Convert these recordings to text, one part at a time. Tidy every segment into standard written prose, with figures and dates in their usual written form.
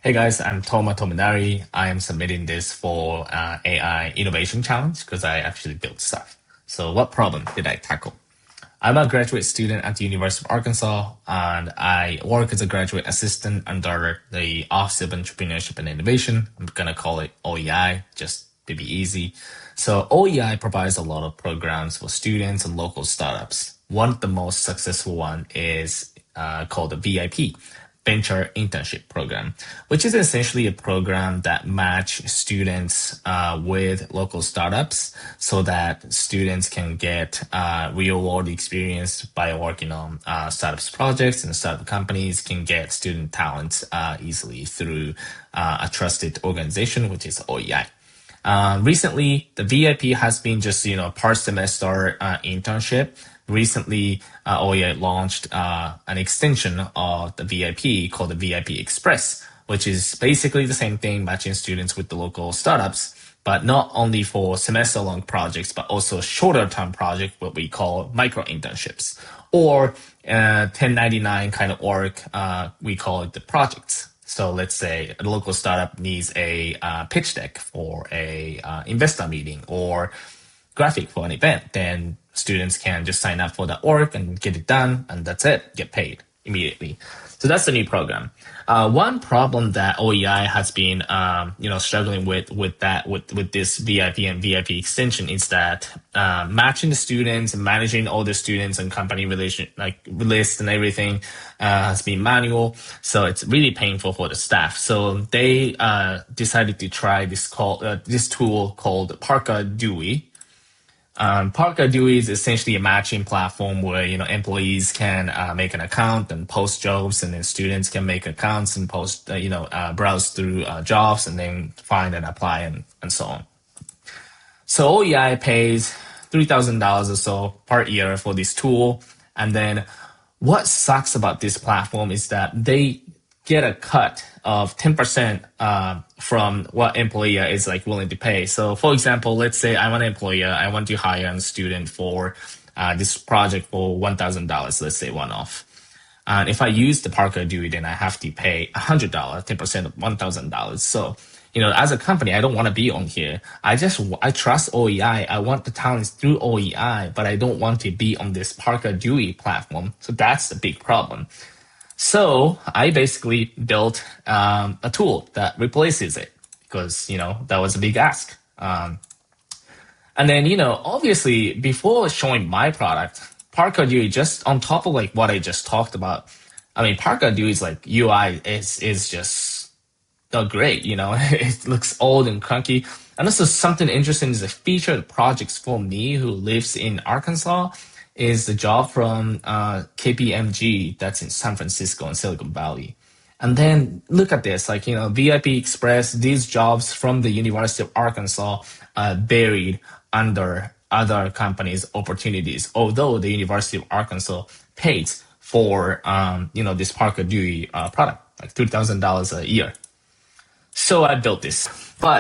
Hey guys, I'm Toma Tominari. I am submitting this for AI Innovation Challenge because I actually built stuff. So what problem did I tackle? I'm a graduate student at the University of Arkansas, and I work as a graduate assistant under the Office of Entrepreneurship and Innovation. I'm gonna call it OEI, just to be easy. So OEI provides a lot of programs for students and local startups. One of the most successful one is called the VIP, Venture Internship Program, which is essentially a program that match students with local startups so that students can get real world experience by working on startups projects, and startup companies can get student talent easily through a trusted organization, which is OEI. Recently, the VIP has been just, part semester internship. Recently, OEI launched an extension of the VIP called the VIP Express, which is basically the same thing, matching students with the local startups, but not only for semester-long projects, but also shorter-term project, what we call micro internships, or 1099 kind of work. We call it the projects. So let's say a local startup needs a pitch deck for a investor meeting or graphic for an event, then students can just sign up for that work and get it done, and that's it, get paid immediately. So that's the new program. One problem that OEI has been, struggling with this VIP and VIP extension is that matching the students and managing all the students and company relation like lists and everything has been manual. So it's really painful for the staff. So they decided to try this tool called Parka Dewey. Parker Dewey is essentially a matching platform where employees can make an account and post jobs, and then students can make accounts and post, browse through jobs and then find and apply and so on. So OEI pays $3,000 or so per year for this tool, and then what sucks about this platform is that they get a cut of 10% from what employer is like willing to pay. So for example, let's say I'm an employer, I want to hire a student for this project for $1,000, let's say one off. And if I use the Parker Dewey, then I have to pay $100, 10% of $1,000. So, as a company, I don't want to be on here. I trust OEI. I want the talents through OEI, but I don't want to be on this Parker Dewey platform. So that's the big problem. So I basically built a tool that replaces it because, that was a big ask. And then, obviously before showing my product, Parker Dewey, just on top of like what I just talked about, I mean, Parker Dewey's like UI is just not great, it looks old and clunky. And also something interesting is a featured projects for me who lives in Arkansas is the job from KPMG that's in San Francisco and Silicon Valley. And then look at this, like, VIP Express, these jobs from the University of Arkansas buried under other companies' opportunities, although the University of Arkansas pays for, this Parker Dewey product, like $2,000 a year. So I built this.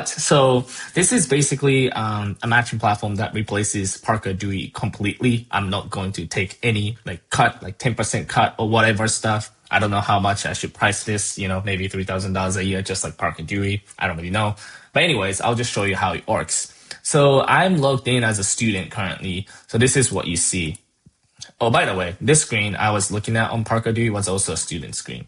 So this is basically a matching platform that replaces Parker Dewey completely. I'm not going to take any cut, like 10% cut or whatever stuff. I don't know how much I should price this, maybe $3,000 a year, just like Parker Dewey. I don't really know. But anyways, I'll just show you how it works. So I'm logged in as a student currently. So this is what you see. Oh, by the way, this screen I was looking at on Parker Dewey was also a student screen.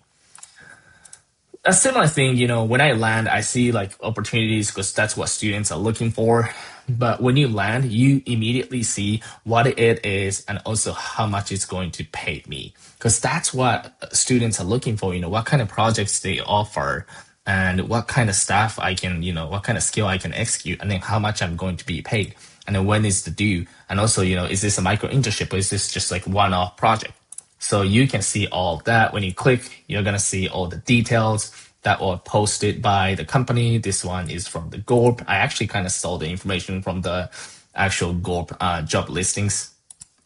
A similar thing, when I land, I see like opportunities because that's what students are looking for. But when you land, you immediately see what it is and also how much it's going to pay me. Because that's what students are looking for, what kind of projects they offer and what kind of staff I can, what kind of skill I can execute, and then how much I'm going to be paid. And then when is the due? And also, is this a micro internship or is this just like one-off project? So you can see all of that. When you click, you're going to see all the details that were posted by the company. This one is from the GORP. I actually kind of saw the information from the actual GORP job listings.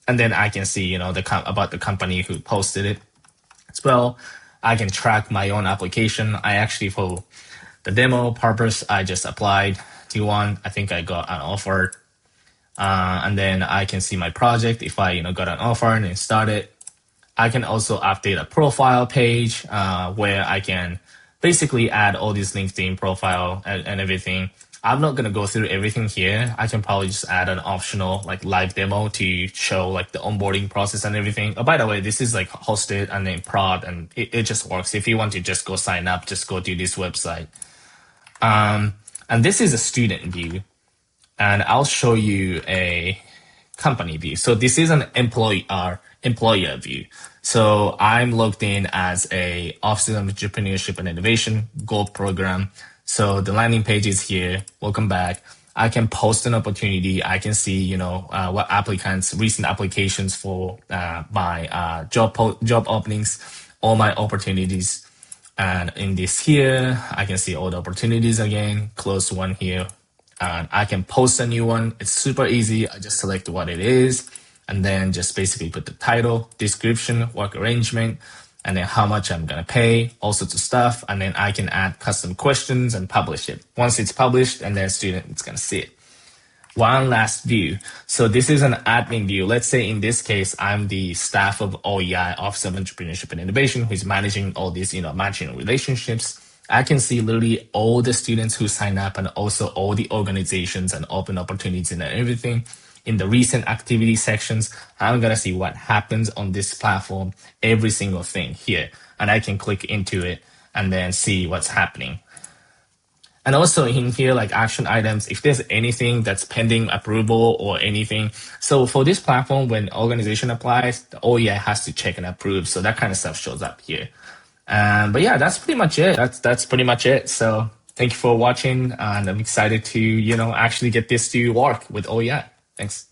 And then I can see, about the company who posted it as well. I can track my own application. I actually, for the demo purpose, I just applied to one. I think I got an offer. And then I can see my project if I, got an offer and then started. I can also update a profile page where I can basically add all these LinkedIn profile and everything. I'm not gonna go through everything here. I can probably just add an optional like live demo to show like the onboarding process and everything. Oh, by the way, this is like hosted and then prod, and it just works. If you want to just go sign up, just go to this website. And this is a student view, and I'll show you a company view. So this is an employer view. So I'm logged in as a Office of Entrepreneurship and Innovation Gold program. So the landing page is here. Welcome back. I can post an opportunity. I can see, what applicants, recent applications for my job openings, all my opportunities. And in this here, I can see all the opportunities again, close one here. And I can post a new one. It's super easy. I just select what it is and then just basically put the title, description, work arrangement, and then how much I'm going to pay, all sorts of stuff. And then I can add custom questions and publish it. Once it's published, and then student is going to see it. One last view. So this is an admin view. Let's say in this case, I'm the staff of OEI, Office of Entrepreneurship and Innovation, who's managing all these, matching relationships. I can see literally all the students who sign up and also all the organizations and open opportunities and everything. In the recent activity sections, I'm going to see what happens on this platform, every single thing here. And I can click into it and then see what's happening. And also in here, like action items, if there's anything that's pending approval or anything. So for this platform, when organization applies, the OEI has to check and approve. So that kind of stuff shows up here. But yeah, that's pretty much it. That's pretty much it. So thank you for watching. And I'm excited to, actually get this to work with OEI. Thanks.